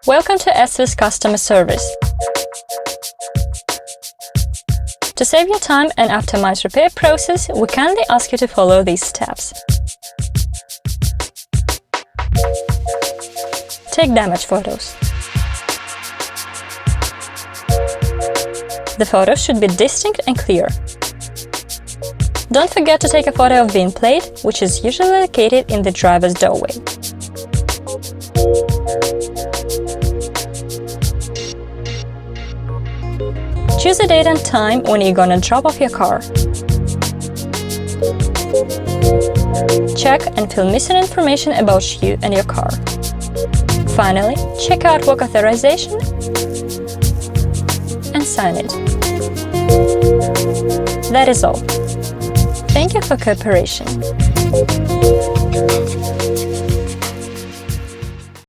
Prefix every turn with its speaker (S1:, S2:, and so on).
S1: Welcome to EstVis customer service. To save your time and optimize repair process, we kindly ask you to follow these steps. Take damage photos. The photos should be distinct and clear. Don't forget to take a photo of VIN Plate, which is usually located in the driver's doorway. Choose a date and time when you're gonna drop off your car. Check and fill missing information about you and your car. Finally, check out Work Authorization and sign it. That is all. Thank you for cooperation.